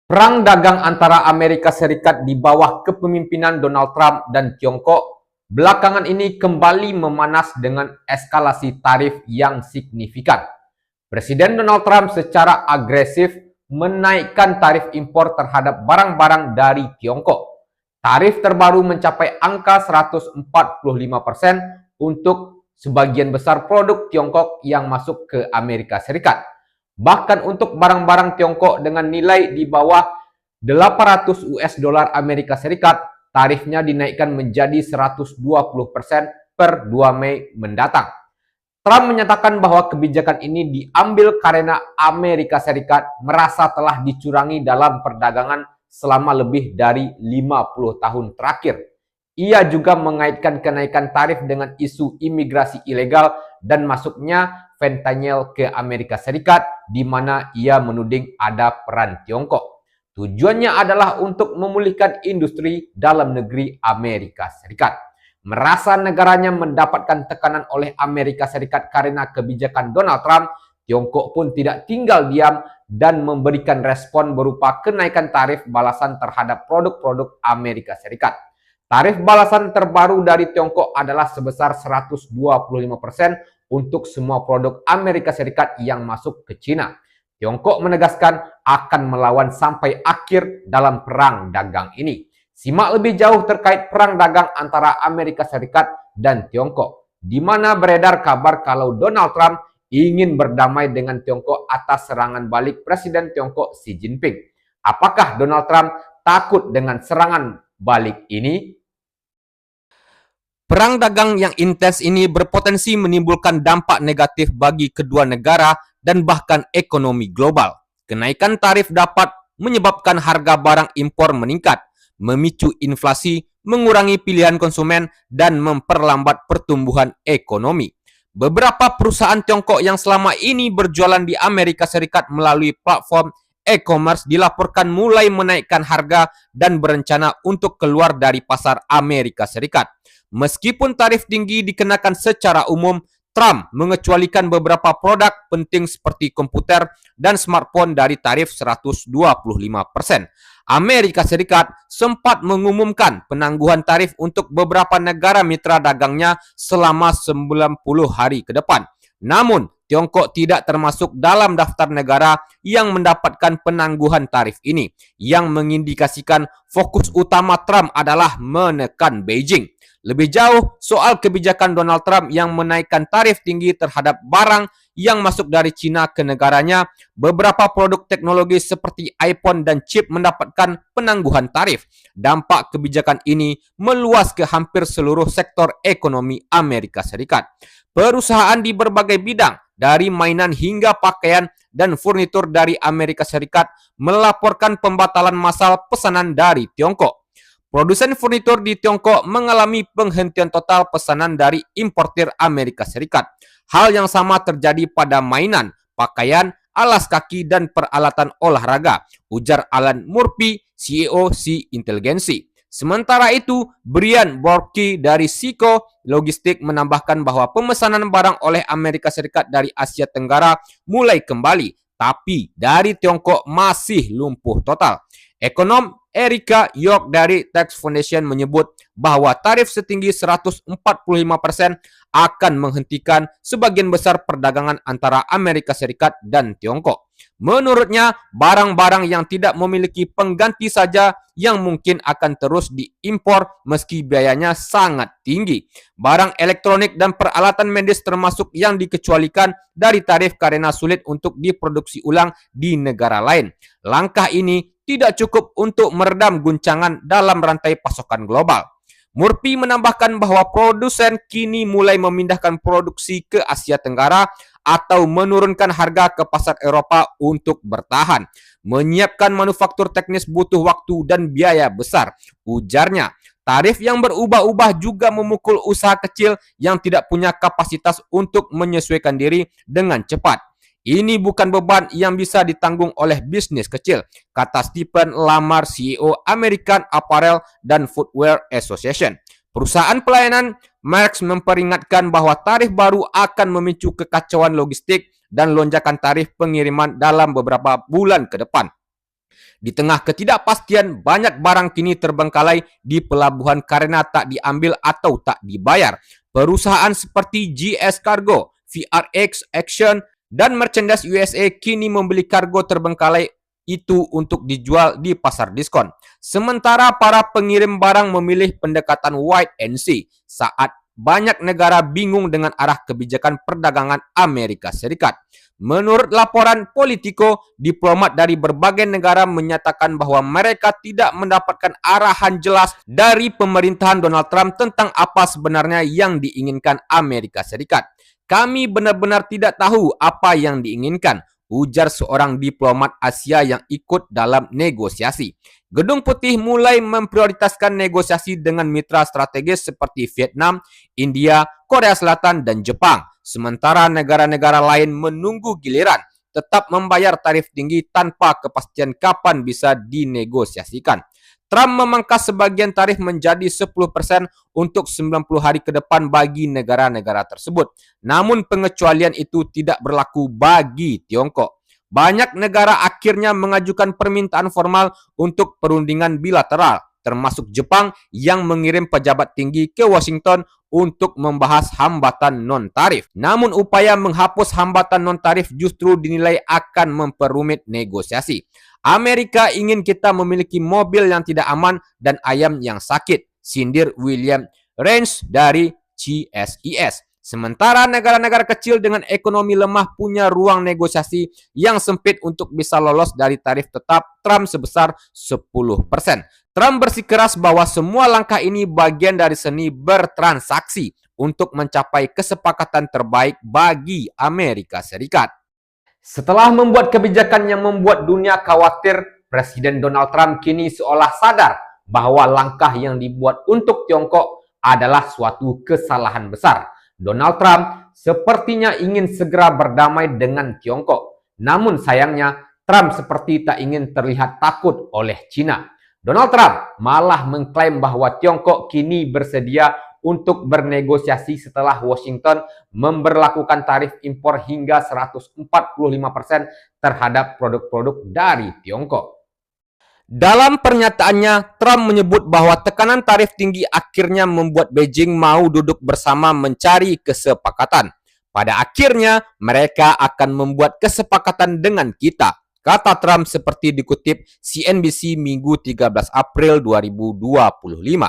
Perang dagang antara Amerika Serikat di bawah kepemimpinan Donald Trump dan Tiongkok belakangan ini kembali memanas dengan eskalasi tarif yang signifikan. Presiden Donald Trump secara agresif menaikkan tarif impor terhadap barang-barang dari Tiongkok. Tarif terbaru mencapai angka 145% untuk sebagian besar produk Tiongkok yang masuk ke Amerika Serikat. Bahkan untuk barang-barang Tiongkok dengan nilai di bawah 800 US dollar Amerika Serikat, tarifnya dinaikkan menjadi 120% per 2 Mei mendatang. Trump menyatakan bahwa kebijakan ini diambil karena Amerika Serikat merasa telah dicurangi dalam perdagangan selama lebih dari 50 tahun terakhir. Ia juga mengaitkan kenaikan tarif dengan isu imigrasi ilegal dan masuknya fentanyl ke Amerika Serikat, di mana ia menuding ada peran Tiongkok. Tujuannya adalah untuk memulihkan industri dalam negeri Amerika Serikat. Merasa negaranya mendapatkan tekanan oleh Amerika Serikat karena kebijakan Donald Trump, Tiongkok pun tidak tinggal diam dan memberikan respon berupa kenaikan tarif balasan terhadap produk-produk Amerika Serikat. Tarif balasan terbaru dari Tiongkok adalah sebesar 125% untuk semua produk Amerika Serikat yang masuk ke China. Tiongkok menegaskan akan melawan sampai akhir dalam perang dagang ini. Simak lebih jauh terkait perang dagang antara Amerika Serikat dan Tiongkok, di mana beredar kabar kalau Donald Trump ingin berdamai dengan Tiongkok atas serangan balik Presiden Tiongkok Xi Jinping. Apakah Donald Trump takut dengan serangan balik ini? Perang dagang yang intens ini berpotensi menimbulkan dampak negatif bagi kedua negara dan bahkan ekonomi global. Kenaikan tarif dapat menyebabkan harga barang impor meningkat, memicu inflasi, mengurangi pilihan konsumen, dan memperlambat pertumbuhan ekonomi. Beberapa perusahaan Tiongkok yang selama ini berjualan di Amerika Serikat melalui platform e-commerce dilaporkan mulai menaikkan harga dan berencana untuk keluar dari pasar Amerika Serikat. Meskipun tarif tinggi dikenakan secara umum, Trump mengecualikan beberapa produk penting seperti komputer dan smartphone dari tarif 125%. Amerika Serikat sempat mengumumkan penangguhan tarif untuk beberapa negara mitra dagangnya selama 90 hari ke depan. Namun, Tiongkok tidak termasuk dalam daftar negara yang mendapatkan penangguhan tarif ini, yang mengindikasikan fokus utama Trump adalah menekan Beijing. Lebih jauh, soal kebijakan Donald Trump yang menaikkan tarif tinggi terhadap barang yang masuk dari China ke negaranya, beberapa produk teknologi seperti iPhone dan chip mendapatkan penangguhan tarif. Dampak kebijakan ini meluas ke hampir seluruh sektor ekonomi Amerika Serikat. Perusahaan di berbagai bidang, dari mainan hingga pakaian dan furnitur dari Amerika Serikat, melaporkan pembatalan massal pesanan dari Tiongkok. Produsen furnitur di Tiongkok mengalami penghentian total pesanan dari importir Amerika Serikat. Hal yang sama terjadi pada mainan, pakaian, alas kaki, dan peralatan olahraga, ujar Alan Murphy, CEO Sea Intelligence. Sementara itu, Brian Borky dari Seiko Logistik menambahkan bahwa pemesanan barang oleh Amerika Serikat dari Asia Tenggara mulai kembali, tapi dari Tiongkok masih lumpuh total. Ekonom Erika York dari Tax Foundation menyebut bahwa tarif setinggi 145% akan menghentikan sebagian besar perdagangan antara Amerika Serikat dan Tiongkok. Menurutnya, barang-barang yang tidak memiliki pengganti saja yang mungkin akan terus diimpor meski biayanya sangat tinggi. Barang elektronik dan peralatan medis termasuk yang dikecualikan dari tarif karena sulit untuk diproduksi ulang di negara lain. Langkah ini tidak cukup untuk meredam guncangan dalam rantai pasokan global. Murphy menambahkan bahwa produsen kini mulai memindahkan produksi ke Asia Tenggara atau menurunkan harga ke pasar Eropa untuk bertahan. Menyiapkan manufaktur teknis butuh waktu dan biaya besar, ujarnya. Tarif yang berubah-ubah juga memukul usaha kecil yang tidak punya kapasitas untuk menyesuaikan diri dengan cepat. Ini bukan beban yang bisa ditanggung oleh bisnis kecil, kata Stephen Lamar, CEO American Apparel dan Footwear Association. Perusahaan pelayanan Marks memperingatkan bahwa tarif baru akan memicu kekacauan logistik dan lonjakan tarif pengiriman dalam beberapa bulan ke depan. Di tengah ketidakpastian, banyak barang kini terbengkalai di pelabuhan karena tak diambil atau tak dibayar. Perusahaan seperti GS Cargo, VRX Action, dan Merchandise USA kini membeli kargo terbengkalai itu untuk dijual di pasar diskon. Sementara para pengirim barang memilih pendekatan wait and see saat banyak negara bingung dengan arah kebijakan perdagangan Amerika Serikat. Menurut laporan Politico, diplomat dari berbagai negara menyatakan bahwa mereka tidak mendapatkan arahan jelas dari pemerintahan Donald Trump tentang apa sebenarnya yang diinginkan Amerika Serikat. Kami benar-benar tidak tahu apa yang diinginkan, ujar seorang diplomat Asia yang ikut dalam negosiasi. Gedung Putih mulai memprioritaskan negosiasi dengan mitra strategis seperti Vietnam, India, Korea Selatan, dan Jepang. Sementara negara-negara lain menunggu giliran, tetap membayar tarif tinggi tanpa kepastian kapan bisa dinegosiasikan. Trump memangkas sebagian tarif menjadi 10% untuk 90 hari ke depan bagi negara-negara tersebut. Namun pengecualian itu tidak berlaku bagi Tiongkok. Banyak negara akhirnya mengajukan permintaan formal untuk perundingan bilateral, termasuk Jepang yang mengirim pejabat tinggi ke Washington untuk membahas hambatan non-tarif. Namun upaya menghapus hambatan non-tarif justru dinilai akan memperumit negosiasi. Amerika ingin kita memiliki mobil yang tidak aman dan ayam yang sakit, sindir William Range dari CSIS. Sementara negara-negara kecil dengan ekonomi lemah punya ruang negosiasi yang sempit untuk bisa lolos dari tarif tetap Trump sebesar 10%. Trump bersikeras bahwa semua langkah ini bagian dari seni bertransaksi untuk mencapai kesepakatan terbaik bagi Amerika Serikat. Setelah membuat kebijakan yang membuat dunia khawatir, Presiden Donald Trump kini seolah sadar bahwa langkah yang dibuat untuk Tiongkok adalah suatu kesalahan besar. Donald Trump sepertinya ingin segera berdamai dengan Tiongkok. Namun sayangnya, Trump seperti tak ingin terlihat takut oleh China. Donald Trump malah mengklaim bahwa Tiongkok kini bersedia untuk bernegosiasi setelah Washington memberlakukan tarif impor hingga 145% terhadap produk-produk dari Tiongkok. Dalam pernyataannya, Trump menyebut bahwa tekanan tarif tinggi akhirnya membuat Beijing mau duduk bersama mencari kesepakatan. Pada akhirnya, mereka akan membuat kesepakatan dengan kita, kata Trump seperti dikutip CNBC Minggu 13 April 2025.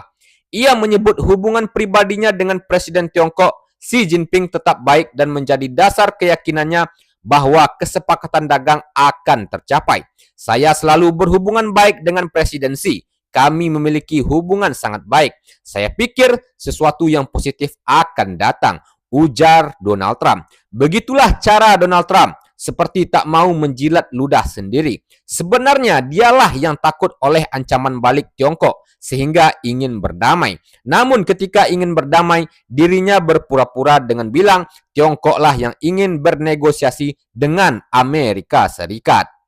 Ia menyebut hubungan pribadinya dengan Presiden Tiongkok Xi Jinping tetap baik dan menjadi dasar keyakinannya bahwa kesepakatan dagang akan tercapai. Saya selalu berhubungan baik dengan Presiden Xi. Kami memiliki hubungan sangat baik. Saya pikir sesuatu yang positif akan datang, ujar Donald Trump. Begitulah cara Donald Trump, seperti tak mau menjilat ludah sendiri. Sebenarnya dialah yang takut oleh ancaman balik Tiongkok sehingga ingin berdamai. Namun ketika ingin berdamai, dirinya berpura-pura dengan bilang Tiongkoklah yang ingin bernegosiasi dengan Amerika Serikat.